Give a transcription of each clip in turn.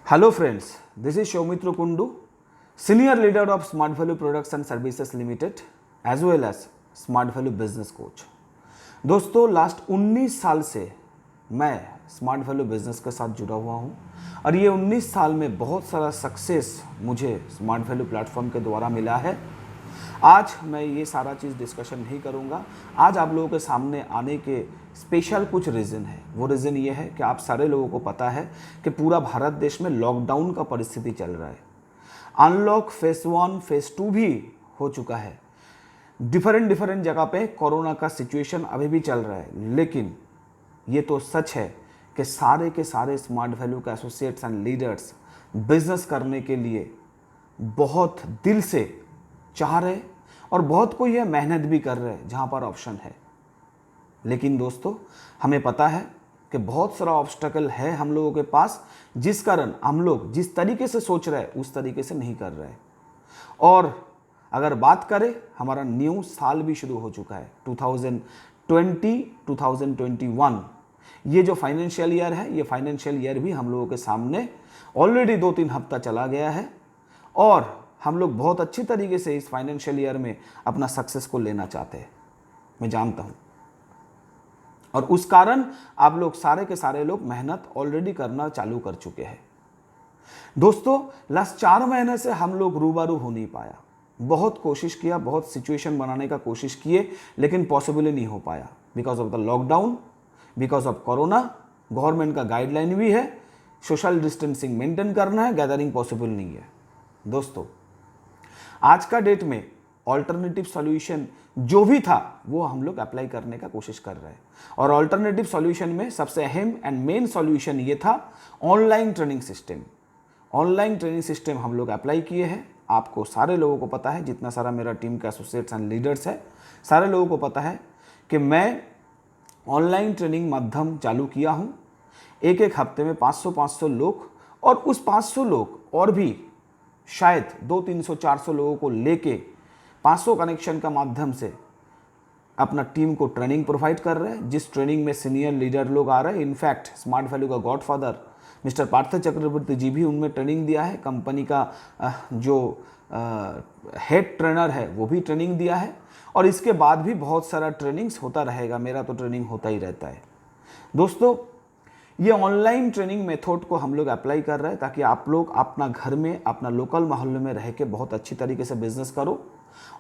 Hello friends, this is Shaumitro Kundu, Senior Leader of Smart Value Products and Services Limited as well as Smart Value Business Coach। दोस्तों last 19 साल से मैं smart value business के साथ जुड़ा हुआ हूं और ये 19 साल में बहुत सारा सक्सेस मुझे स्मार्ट वैल्यू प्लेटफॉर्म के द्वारा मिला है। आज मैं ये सारा चीज़ डिस्कशन नहीं करूँगा। आज आप लोगों के सामने आने के स्पेशल कुछ रीज़न है। वो रीज़न ये है कि आप सारे लोगों को पता है कि पूरा भारत देश में लॉकडाउन का परिस्थिति चल रहा है। अनलॉक फेज 1 फेज 2 भी हो चुका है। डिफरेंट जगह पे कोरोना का सिचुएशन अभी भी चल रहा है, लेकिन ये तो सच है कि सारे के सारे स्मार्ट वैल्यू के एसोसिएट्स एंड लीडर्स बिजनेस करने के लिए बहुत दिल से चाह रहे और बहुत कोई ये मेहनत भी कर रहे हैं जहाँ पर ऑप्शन है। लेकिन दोस्तों हमें पता है कि बहुत सारा ऑब्स्टकल है हम लोगों के पास, जिस कारण हम लोग जिस तरीके से सोच रहे हैं उस तरीके से नहीं कर रहे हैं। और अगर बात करें, हमारा न्यू साल भी शुरू हो चुका है 2020-2021। ये जो फाइनेंशियल ईयर है, ये फाइनेंशियल ईयर भी हम लोगों के सामने ऑलरेडी 2-3 हफ्ता चला गया है और हम लोग बहुत अच्छी तरीके से इस फाइनेंशियल ईयर में अपना सक्सेस को लेना चाहते हैं, मैं जानता हूँ। और उस कारण आप लोग सारे के सारे लोग मेहनत ऑलरेडी करना चालू कर चुके हैं। दोस्तों लास्ट 4 महीने से हम लोग रूबरू हो नहीं पाया। बहुत कोशिश किया, बहुत सिचुएशन बनाने का कोशिश किए, लेकिन पॉसिबल ही नहीं हो पाया because of the lockdown, because of corona. Government का गाइडलाइन भी है, सोशल डिस्टेंसिंग मेंटेन करना है, गैदरिंग पॉसिबल नहीं है। दोस्तों आज का डेट में ऑल्टरनेटिव सॉल्यूशन जो भी था वो हम लोग अप्लाई करने का कोशिश कर रहे हैं। और ऑल्टरनेटिव सॉल्यूशन में सबसे अहम एंड मेन सॉल्यूशन ये था online training system. Online training system हम लोग अप्लाई किए हैं। आपको सारे लोगों को पता है, जितना सारा मेरा टीम का एसोसिएट्स एंड लीडर्स है, सारे लोगों को पता है कि मैं ऑनलाइन ट्रेनिंग माध्यम चालू किया हूँ। एक हफ्ते में 500 लोग, और उस 500 लोग और भी शायद 200-300-400 लोगों को लेके 500 कनेक्शन का माध्यम से अपना टीम को ट्रेनिंग प्रोवाइड कर रहे हैं, जिस ट्रेनिंग में सीनियर लीडर लोग आ रहे हैं। इनफैक्ट स्मार्ट वैल्यू का गॉडफादर मिस्टर पार्थ चक्रवर्ती जी भी उनमें ट्रेनिंग दिया है। कंपनी का जो हेड ट्रेनर है वो भी ट्रेनिंग दिया है। और इसके बाद भी बहुत सारा ट्रेनिंग्स होता रहेगा। मेरा तो ट्रेनिंग होता ही रहता है। दोस्तों ये ऑनलाइन ट्रेनिंग मेथड को हम लोग अप्लाई कर रहे हैं ताकि आप लोग अपना घर में, अपना लोकल मोहल्ले में रह के बहुत अच्छी तरीके से बिजनेस करो।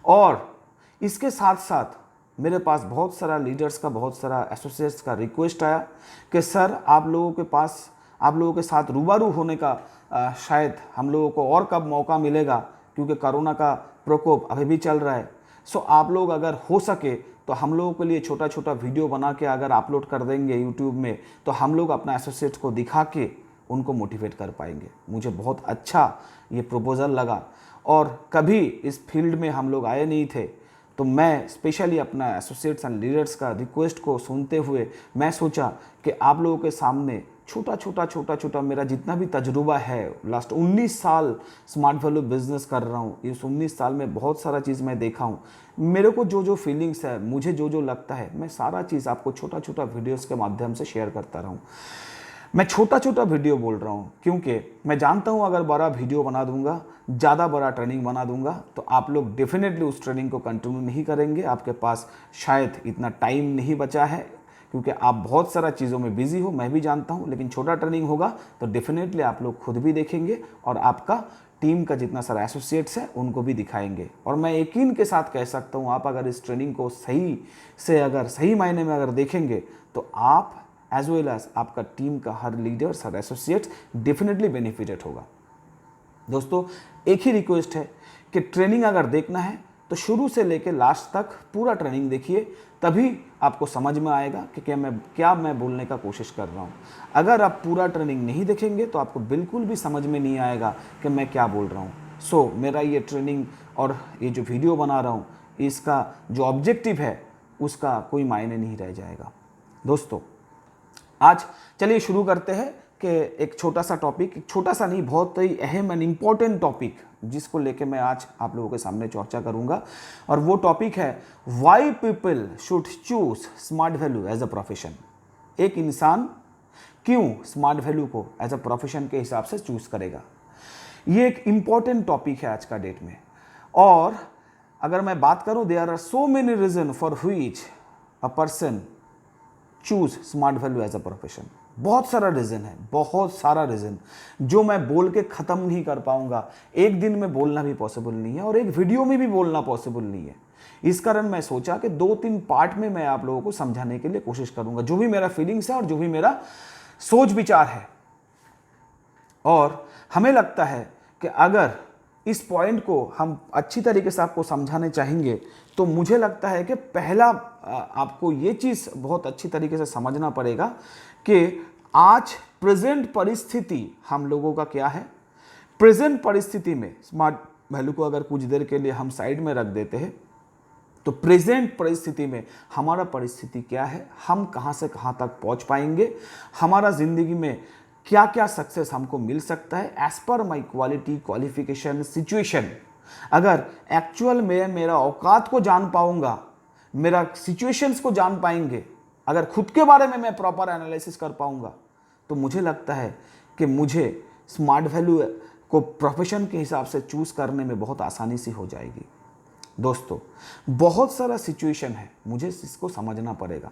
और इसके साथ साथ मेरे पास बहुत सारा लीडर्स का, बहुत सारा एसोसिएट्स का रिक्वेस्ट आया कि सर आप लोगों के पास, आप लोगों के साथ रूबरू होने का शायद हम लोगों को और कब मौका मिलेगा, क्योंकि कोरोना का प्रकोप अभी भी चल रहा है। सो आप लोग अगर हो सके तो हम लोगों के लिए छोटा छोटा वीडियो बना के अगर अपलोड कर देंगे यूट्यूब में, तो हम लोग अपना एसोसिएट्स को दिखा के उनको मोटिवेट कर पाएंगे। मुझे बहुत अच्छा ये प्रपोजल लगा और कभी इस फील्ड में हम लोग आए नहीं थे, तो मैं स्पेशली अपना एसोसिएट्स एंड लीडर्स का रिक्वेस्ट को सुनते हुए मैं सोचा कि आप लोगों के सामने छोटा छोटा मेरा जितना भी तजुर्बा है, लास्ट 19 साल स्मार्ट वैल्यू बिजनेस कर रहा हूँ। इस 19 साल में बहुत सारा चीज़ मैं देखा हूँ। मेरे को जो फीलिंग्स है, मुझे जो लगता है, मैं सारा चीज़ आपको छोटा वीडियोस के माध्यम से शेयर करता रहूँ। मैं छोटा वीडियो बोल रहा हूँ क्योंकि मैं जानता हूँ अगर बड़ा वीडियो बना दूंगा, ज़्यादा बड़ा ट्रेनिंग बना दूंगा, तो आप लोग डेफिनेटली उस ट्रेनिंग को कंटिन्यू नहीं करेंगे। आपके पास शायद इतना टाइम नहीं बचा है क्योंकि आप बहुत सारा चीज़ों में बिजी हो, मैं भी जानता हूँ। लेकिन छोटा ट्रेनिंग होगा तो डेफिनेटली आप लोग खुद भी देखेंगे और आपका टीम का जितना सारा एसोसिएट्स है उनको भी दिखाएंगे। और मैं यकीन के साथ कह सकता हूँ, आप अगर इस ट्रेनिंग को सही मायने में अगर देखेंगे तो आप एज वेल एज आपका टीम का हर लीडर्स, हर एसोसिएट्स डेफिनेटली बेनिफिटेड होगा। दोस्तों एक ही रिक्वेस्ट है कि ट्रेनिंग अगर देखना है तो शुरू से लेकर लास्ट तक पूरा ट्रेनिंग देखिए, तभी आपको समझ में आएगा कि क्या मैं बोलने का कोशिश कर रहा हूँ। अगर आप पूरा ट्रेनिंग नहीं देखेंगे तो आपको बिल्कुल भी समझ में नहीं आएगा कि मैं क्या बोल रहा हूँ। सो मेरा ये ट्रेनिंग और ये जो वीडियो बना रहा हूँ, इसका जो ऑब्जेक्टिव है उसका कोई मायने नहीं रह जाएगा। दोस्तों आज चलिए शुरू करते हैं कि एक छोटा सा टॉपिक, एक छोटा सा नहीं, बहुत ही अहम एंड इम्पॉर्टेंट टॉपिक जिसको लेके मैं आज आप लोगों के सामने चर्चा करूंगा। और वो टॉपिक है why people should choose smart value as a profession. एक इंसान क्यों स्मार्ट वैल्यू को एज अ प्रोफेशन के हिसाब से चूज करेगा। ये एक इंपॉर्टेंट टॉपिक है आज का डेट में। और अगर मैं बात करूं, there are so many reason for which a person choose smart value as a profession. बहुत सारा रीजन है, बहुत सारा रीजन जो मैं बोल के खत्म नहीं कर पाऊंगा। एक दिन में बोलना भी पॉसिबल नहीं है और एक वीडियो में भी बोलना पॉसिबल नहीं है। इस कारण मैं सोचा कि 2-3 पार्ट में मैं आप लोगों को समझाने के लिए कोशिश करूंगा, जो भी मेरा फीलिंग्स है और जो भी मेरा सोच विचार है। और हमें लगता है कि अगर इस पॉइंट को हम अच्छी तरीके से आपको समझाने चाहेंगे तो मुझे लगता है कि पहला आपको ये चीज़ बहुत अच्छी तरीके से समझना पड़ेगा कि आज प्रेजेंट परिस्थिति हम लोगों का क्या है। प्रेजेंट परिस्थिति में स्मार्ट वैल्यू को अगर कुछ देर के लिए हम साइड में रख देते हैं तो प्रेजेंट परिस्थिति में हमारा परिस्थिति क्या है, हम कहाँ से कहाँ तक पहुँच पाएंगे, हमारा ज़िंदगी में क्या क्या सक्सेस हमको मिल सकता है as per my quality, qualification, situation. अगर एक्चुअल में मेरा औकात को जान पाऊंगा, मेरा सिचुएशंस को जान पाएंगे, अगर खुद के बारे में मैं प्रॉपर एनालिसिस कर पाऊंगा तो मुझे लगता है कि मुझे स्मार्ट वैल्यू को प्रोफेशन के हिसाब से चूज करने में बहुत आसानी सी हो जाएगी। दोस्तों, बहुत सारा सिचुएशन है, मुझे इसको समझना पड़ेगा।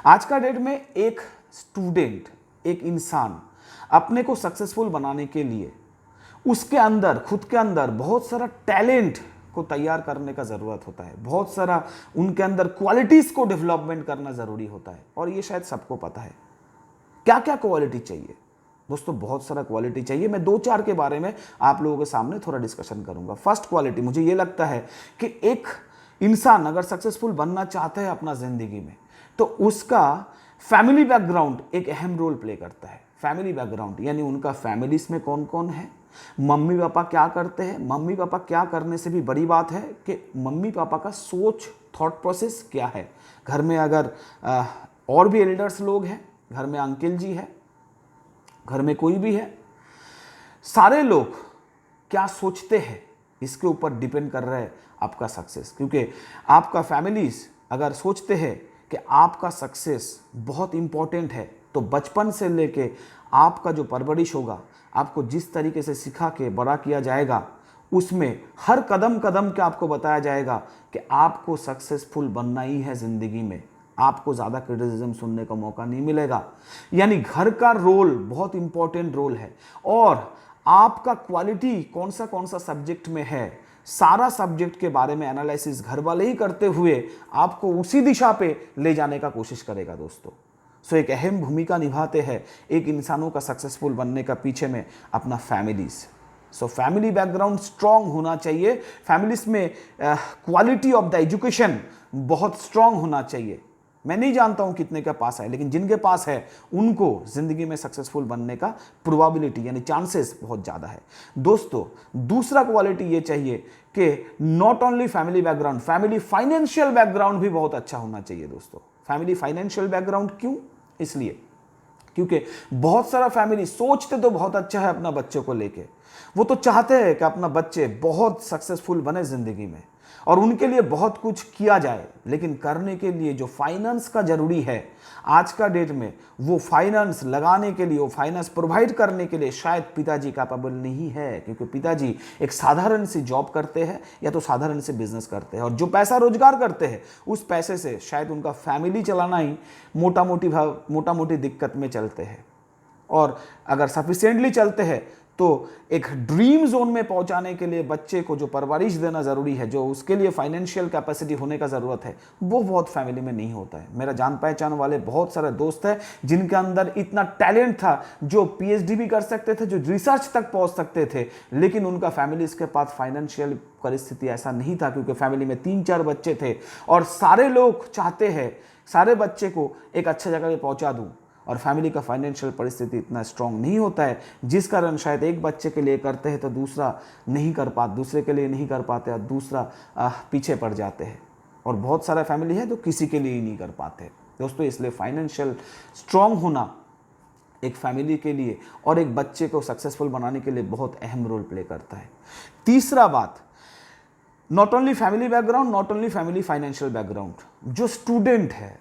आज का डेट में एक स्टूडेंट, एक इंसान अपने को सक्सेसफुल बनाने के लिए उसके अंदर, खुद के अंदर बहुत सारा टैलेंट को तैयार करने का ज़रूरत होता है, बहुत सारा उनके अंदर क्वालिटीज़ को डेवलपमेंट करना ज़रूरी होता है। और ये शायद सबको पता है क्या क्या क्वालिटी चाहिए। दोस्तों, बहुत सारा क्वालिटी चाहिए। मैं 2-4 के बारे में आप लोगों के सामने थोड़ा डिस्कशन करूंगा। फर्स्ट क्वालिटी, मुझे ये लगता है कि एक इंसान अगर सक्सेसफुल बनना चाहता है अपना ज़िंदगी में तो उसका फैमिली बैकग्राउंड एक अहम रोल प्ले करता है। फैमिली बैकग्राउंड यानी उनका फैमिलीज में कौन कौन है, मम्मी पापा क्या करते हैं, मम्मी पापा क्या करने से भी बड़ी बात है कि मम्मी पापा का सोच, थॉट प्रोसेस क्या है। घर में अगर और भी एल्डर्स लोग हैं, घर में अंकल जी है, घर में कोई भी है, सारे लोग क्या सोचते हैं इसके ऊपर डिपेंड कर रहा है आपका सक्सेस। क्योंकि आपका फैमिलीज अगर सोचते हैं कि आपका सक्सेस बहुत इंपॉर्टेंट है तो बचपन से लेके आपका जो परवरिश होगा, आपको जिस तरीके से सिखा के बड़ा किया जाएगा, उसमें हर कदम कदम के आपको बताया जाएगा कि आपको सक्सेसफुल बनना ही है ज़िंदगी में। आपको ज़्यादा क्रिटिसिज्म सुनने का मौका नहीं मिलेगा। यानी घर का रोल बहुत इंपॉर्टेंट रोल है। और आपका क्वालिटी कौन सा सब्जेक्ट में है, सारा सब्जेक्ट के बारे में एनालिसिस घर वाले ही करते हुए आपको उसी दिशा पे ले जाने का कोशिश करेगा। दोस्तों, सो एक अहम भूमिका निभाते हैं एक इंसानों का सक्सेसफुल बनने का पीछे में अपना families. So family background strong होना चाहिए। फैमिलीज में क्वालिटी ऑफ द एजुकेशन बहुत स्ट्रांग होना चाहिए। मैं नहीं जानता हूं कितने के पास है, लेकिन जिनके पास है उनको जिंदगी में सक्सेसफुल बनने का प्रोबेबिलिटी यानी चांसेस बहुत ज़्यादा है। दोस्तों, दूसरा क्वालिटी ये चाहिए कि not only family background, family financial background भी बहुत अच्छा होना चाहिए। दोस्तों, फैमिली फाइनेंशियल बैकग्राउंड क्यों? इसलिए क्योंकि बहुत सारा फैमिली सोचते तो बहुत अच्छा है अपना बच्चों को लेके, वो तो चाहते हैं कि अपना बच्चे बहुत सक्सेसफुल बने जिंदगी में और उनके लिए बहुत कुछ किया जाए, लेकिन करने के लिए जो फाइनेंस का जरूरी है आज का डेट में, वो फाइनेंस लगाने के लिए, वो फाइनेंस प्रोवाइड करने के लिए शायद पिताजी कैपेबल नहीं है। क्योंकि पिताजी एक साधारण सी जॉब करते हैं या तो साधारण से बिजनेस करते हैं और जो पैसा रोजगार करते हैं उस पैसे से शायद उनका फैमिली चलाना ही मोटा मोटी दिक्कत में चलते हैं। और अगर सफिशिएंटली चलते हैं तो एक ड्रीम जोन में पहुंचाने के लिए बच्चे को जो परवरिश देना ज़रूरी है, जो उसके लिए फाइनेंशियल कैपेसिटी होने का ज़रूरत है, वो बहुत फैमिली में नहीं होता है। मेरा जान पहचान वाले बहुत सारे दोस्त हैं जिनके अंदर इतना टैलेंट था, जो पीएचडी भी कर सकते थे, जो रिसर्च तक पहुंच सकते थे, लेकिन उनका फैमिलीज के पास फाइनेंशियल परिस्थिति ऐसा नहीं था क्योंकि फैमिली में 3-4 बच्चे थे और सारे लोग चाहते हैं सारे बच्चे को एक अच्छे जगह पे पहुँचा दूँ और फैमिली का फाइनेंशियल परिस्थिति इतना स्ट्रांग नहीं होता है, जिस कारण शायद एक बच्चे के लिए करते हैं तो दूसरा नहीं कर पाते, दूसरे के लिए नहीं कर पाते और दूसरा पीछे पड़ जाते हैं। और बहुत सारा फैमिली है तो किसी के लिए ही नहीं कर पाते। दोस्तों, इसलिए फाइनेंशियल स्ट्रांग होना एक फैमिली के लिए और एक बच्चे को सक्सेसफुल बनाने के लिए बहुत अहम रोल प्ले करता है। तीसरा बात, not only family background, not only family financial background, जो स्टूडेंट है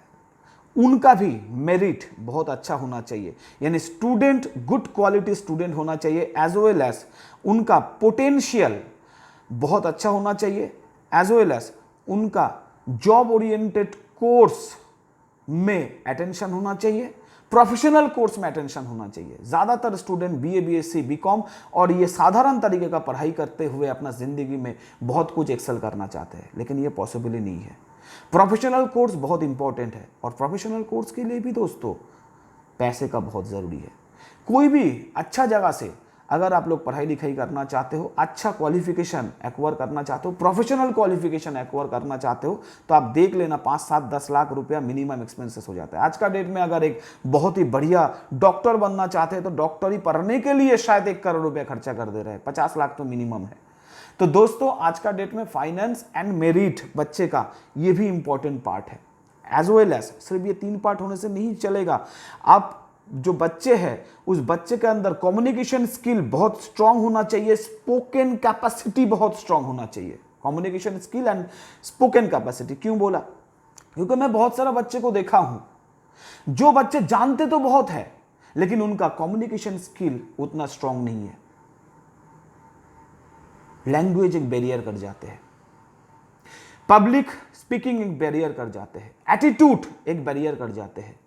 उनका भी मेरिट बहुत अच्छा होना चाहिए, यानी स्टूडेंट गुड क्वालिटी स्टूडेंट होना चाहिए, एज वेल एज उनका पोटेंशियल बहुत अच्छा होना चाहिए, एज वेल एज उनका जॉब ओरिएंटेड कोर्स में अटेंशन होना चाहिए, प्रोफेशनल कोर्स में अटेंशन होना चाहिए। ज़्यादातर स्टूडेंट बीए, बीएससी, बीकॉम और ये साधारण तरीके का पढ़ाई करते हुए अपना ज़िंदगी में बहुत कुछ एक्सेल करना चाहते हैं, लेकिन ये पॉसिबल ही नहीं है। प्रोफेशनल कोर्स बहुत इंपॉर्टेंट है, और प्रोफेशनल कोर्स के लिए भी दोस्तों पैसे का बहुत ज़रूरी है। कोई भी अच्छा जगह से अगर आप लोग पढ़ाई लिखाई करना चाहते हो, अच्छा क्वालिफिकेशन एक्वायर करना चाहते हो, प्रोफेशनल क्वालिफिकेशन एक्वायर करना चाहते हो, तो आप देख लेना 5, 7, 10 लाख रुपया मिनिमम एक्सपेंसेस हो जाता है। आज का डेट में अगर एक बहुत ही बढ़िया डॉक्टर बनना चाहते हैं तो डॉक्टरी पढ़ने के लिए शायद 1 करोड़ रुपया खर्चा कर दे रहे हैं, 50 लाख तो मिनिमम है। तो दोस्तों आज का डेट में फाइनेंस एंड मेरिट बच्चे का ये भी इंपॉर्टेंट पार्ट है, एज वेल एज सिर्फ ये 3 पार्ट होने से नहीं चलेगा। आप जो बच्चे हैं उस बच्चे के अंदर कम्युनिकेशन स्किल बहुत स्ट्रांग होना चाहिए, स्पोकन कैपेसिटी बहुत स्ट्रांग होना चाहिए। Communication skill and spoken capacity क्यों बोला? क्योंकि मैं बहुत सारा बच्चे को देखा हूं जो बच्चे जानते तो बहुत है लेकिन उनका कम्युनिकेशन स्किल उतना स्ट्रांग नहीं है। लैंग्वेज एक बैरियर कर जाते हैं, पब्लिक स्पीकिंग एक बैरियर कर जाते हैं, एटीट्यूड एक बैरियर कर जाते हैं।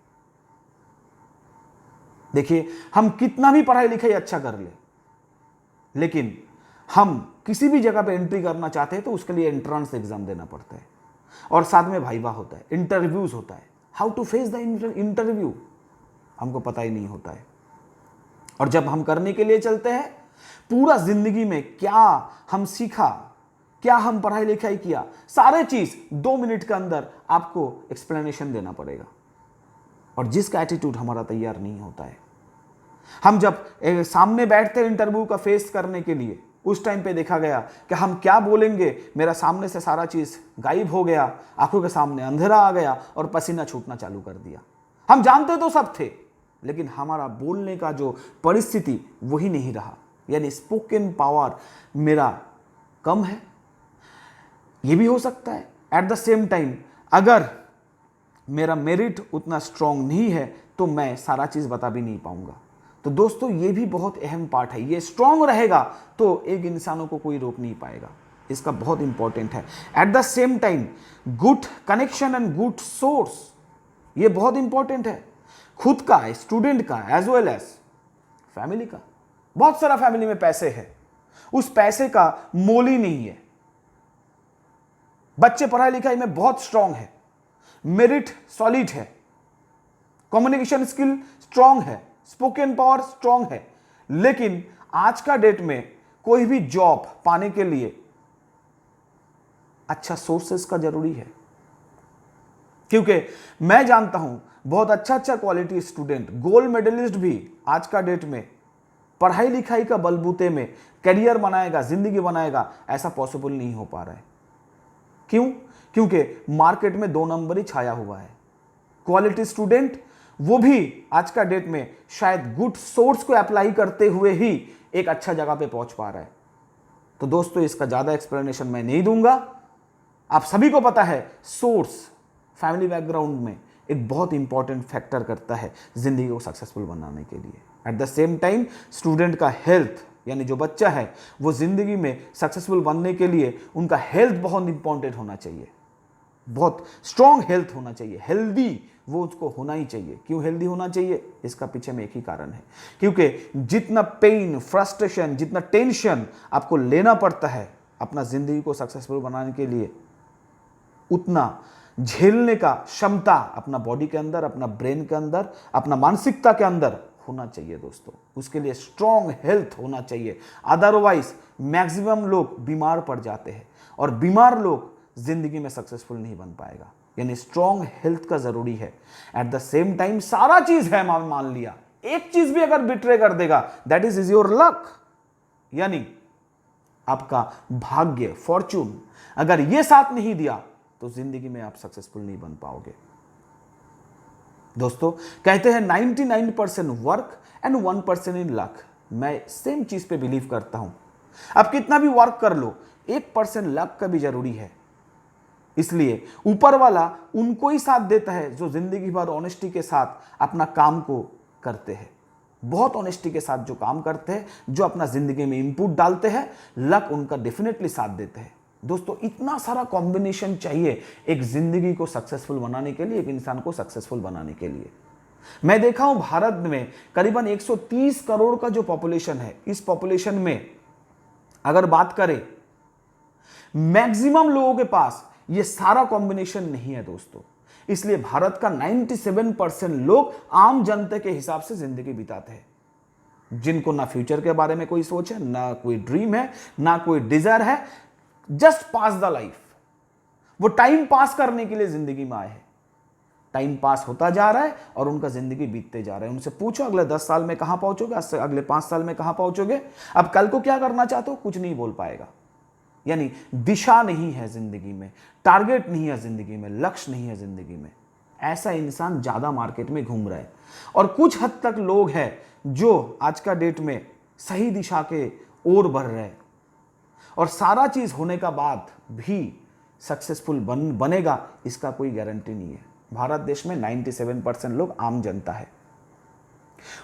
देखिए हम कितना भी पढ़ाई लिखाई अच्छा कर ले, लेकिन हम किसी भी जगह पे एंट्री करना चाहते हैं तो उसके लिए एंट्रेंस एग्जाम देना पड़ता है, और साथ में वाइवा होता है, इंटरव्यूज होता है। How to face the interview हमको पता ही नहीं होता है, और जब हम करने के लिए चलते हैं पूरा जिंदगी में क्या हम सीखा, क्या हम पढ़ाई लिखाई किया, सारे चीज 2 मिनट के अंदर आपको एक्सप्लेनेशन देना पड़ेगा, और जिसका एटीट्यूड हमारा तैयार नहीं होता है। हम जब सामने बैठते हैं इंटरव्यू का फेस करने के लिए, उस टाइम पे देखा गया कि हम क्या बोलेंगे, मेरा सामने से सारा चीज गायब हो गया, आंखों के सामने अंधेरा आ गया और पसीना छूटना चालू कर दिया। हम जानते तो सब थे लेकिन हमारा बोलने का जो परिस्थिति वही नहीं रहा, यानी स्पोकन पावर मेरा कम है। यह भी हो सकता है एट द सेम टाइम अगर मेरा मेरिट उतना स्ट्रांग नहीं है तो मैं सारा चीज बता भी नहीं पाऊंगा। तो दोस्तों ये भी बहुत अहम पार्ट है, ये स्ट्रांग रहेगा तो एक इंसानों को कोई रोक नहीं पाएगा, इसका बहुत इंपॉर्टेंट है। At the same time good connection and good source, ये बहुत इंपॉर्टेंट है, खुद का, स्टूडेंट का, एज वेल एज फैमिली का। बहुत सारा फैमिली में पैसे है, उस पैसे का मोल ही नहीं है। बच्चे पढ़ाई लिखाई में बहुत स्ट्रांग है, मेरिट सॉलिड है, कम्युनिकेशन स्किल स्ट्रांग है, स्पोकन पावर स्ट्रांग है, लेकिन आज का डेट में कोई भी जॉब पाने के लिए अच्छा सोर्सेस का जरूरी है। क्योंकि मैं जानता हूं बहुत अच्छा क्वालिटी स्टूडेंट, गोल्ड मेडलिस्ट भी आज का डेट में पढ़ाई लिखाई का बलबूते में करियर बनाएगा, जिंदगी बनाएगा, ऐसा पॉसिबल नहीं हो पा रहा है। क्यों? क्योंकि मार्केट में 2 नंबर ही छाया हुआ है। क्वालिटी स्टूडेंट वो भी आज का डेट में शायद गुड सोर्स को अप्लाई करते हुए ही एक अच्छा जगह पे पहुंच पा रहा है। तो दोस्तों इसका ज्यादा एक्सप्लेनेशन मैं नहीं दूंगा, आप सभी को पता है सोर्स फैमिली बैकग्राउंड में एक बहुत इंपॉर्टेंट फैक्टर करता है जिंदगी को सक्सेसफुल बनाने के लिए। At the same time student का हेल्थ, यानी जो बच्चा है वो जिंदगी में सक्सेसफुल बनने के लिए उनका हेल्थ बहुत इंपॉर्टेंट होना चाहिए, बहुत स्ट्रॉन्ग हेल्थ होना चाहिए, हेल्दी वो उसको होना ही चाहिए। क्यों हेल्दी होना चाहिए? इसका पीछे में एक ही कारण है, क्योंकि जितना पेन, फ्रस्ट्रेशन, जितना टेंशन आपको लेना पड़ता है अपना जिंदगी को सक्सेसफुल बनाने के लिए, उतना झेलने का क्षमता अपना बॉडी के अंदर, अपना ब्रेन के अंदर, अपना मानसिकता के अंदर होना चाहिए दोस्तों। उसके लिए स्ट्रॉन्ग हेल्थ होना चाहिए, अदरवाइज मैक्सिमम लोग बीमार पड़ जाते हैं और बीमार लोग जिंदगी में सक्सेसफुल नहीं बन पाएगा। यानी स्ट्रॉन्ग हेल्थ का जरूरी है। एट द सेम टाइम सारा चीज है, मान लिया एक चीज भी अगर बिट्रे कर देगा, दैट इज योर लक, यानी आपका भाग्य, फॉर्चून अगर ये साथ नहीं दिया तो जिंदगी में आप सक्सेसफुल नहीं बन पाओगे। दोस्तों कहते हैं 99% वर्क एंड 1% इन लक। मैं सेम चीज पे बिलीव करता हूं। आप कितना भी वर्क कर लो, 1% लक का भी जरूरी है। इसलिए ऊपर वाला उनको ही साथ देता है जो जिंदगी भर ऑनेस्टी के साथ अपना काम को करते हैं, बहुत ऑनेस्टी के साथ जो काम करते हैं, जो अपना जिंदगी में इनपुट डालते हैं, लक उनका डेफिनेटली साथ देते हैं। दोस्तों, इतना सारा कॉम्बिनेशन चाहिए एक जिंदगी को सक्सेसफुल बनाने के लिए, एक इंसान को सक्सेसफुल बनाने के लिए। मैं देखा हूं भारत में करीबन 130 करोड़ का जो पॉपुलेशन है, इस पॉपुलेशन में अगर बात करें, मैक्सिमम लोगों के पास ये सारा कॉम्बिनेशन नहीं है दोस्तों। इसलिए भारत का 97% लोग आम जनता के हिसाब से जिंदगी बिताते हैं, जिनको ना फ्यूचर के बारे में कोई सोच है, ना कोई ड्रीम है, ना कोई डिजायर है, जस्ट पास द लाइफ। वो टाइम पास करने के लिए जिंदगी में आए हैं, टाइम पास होता जा रहा है और उनका जिंदगी बीतते जा रहा है। उनसे पूछो अगले 10 साल में कहां पहुंचोगे, अगले 5 साल में कहां पहुंचोगे, अब कल को क्या करना चाहते हो, कुछ नहीं बोल पाएगा। यानी दिशा नहीं है जिंदगी में, टारगेट नहीं है जिंदगी में, लक्ष्य नहीं है जिंदगी में। ऐसा इंसान ज्यादा मार्केट में घूम रहा है। और कुछ हद तक लोग हैं जो आज का डेट में सही दिशा के ओर बढ़ रहे हैं और सारा चीज होने का बाद भी सक्सेसफुल बनेगा, इसका कोई गारंटी नहीं है। भारत देश में 97% लोग आम जनता है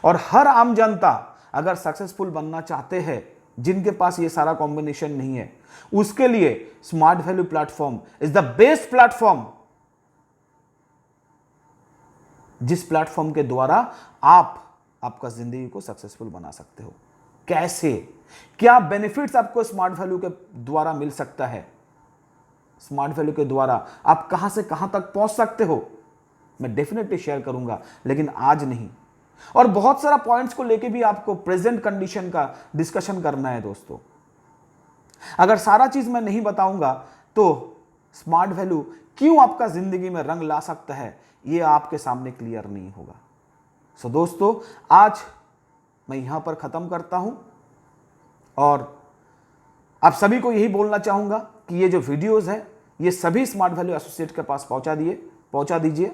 और हर आम जनता अगर सक्सेसफुल बनना चाहते हैं, जिनके पास ये सारा कॉम्बिनेशन नहीं है, उसके लिए smart value platform is the best platform, जिस प्लेटफॉर्म के द्वारा आप आपका जिंदगी को सक्सेसफुल बना सकते हो। कैसे, क्या बेनिफिट्स आपको स्मार्ट वैल्यू के द्वारा मिल सकता है, स्मार्ट वैल्यू के द्वारा आप कहां से कहां तक पहुंच सकते हो, मैं डेफिनेटली शेयर करूंगा, लेकिन आज नहीं। और बहुत सारा पॉइंट्स को लेके भी आपको प्रेजेंट कंडीशन का डिस्कशन करना है दोस्तों। अगर सारा चीज मैं नहीं बताऊंगा तो स्मार्ट वैल्यू क्यों आपका जिंदगी में रंग ला सकता है, यह आपके सामने क्लियर नहीं होगा। सो दोस्तों, आज मैं यहां पर खत्म करता हूं और आप सभी को यही बोलना चाहूंगा कि ये जो वीडियोस है, ये सभी स्मार्ट वैल्यू एसोसिएट के पास पहुंचा दीजिए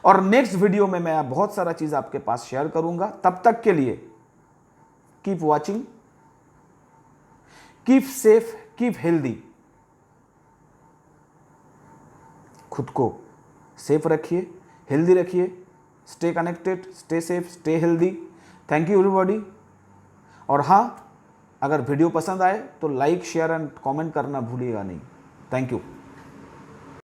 और नेक्स्ट वीडियो में मैं बहुत सारा चीज आपके पास शेयर करूंगा। तब तक के लिए keep watching, keep safe, keep healthy. खुद को सेफ रखिए, हेल्दी रखिए, stay connected, stay safe, stay healthy. Thank you everybody. और हां, अगर वीडियो पसंद आए तो लाइक, शेयर एंड कमेंट करना भूलिएगा नहीं। Thank you.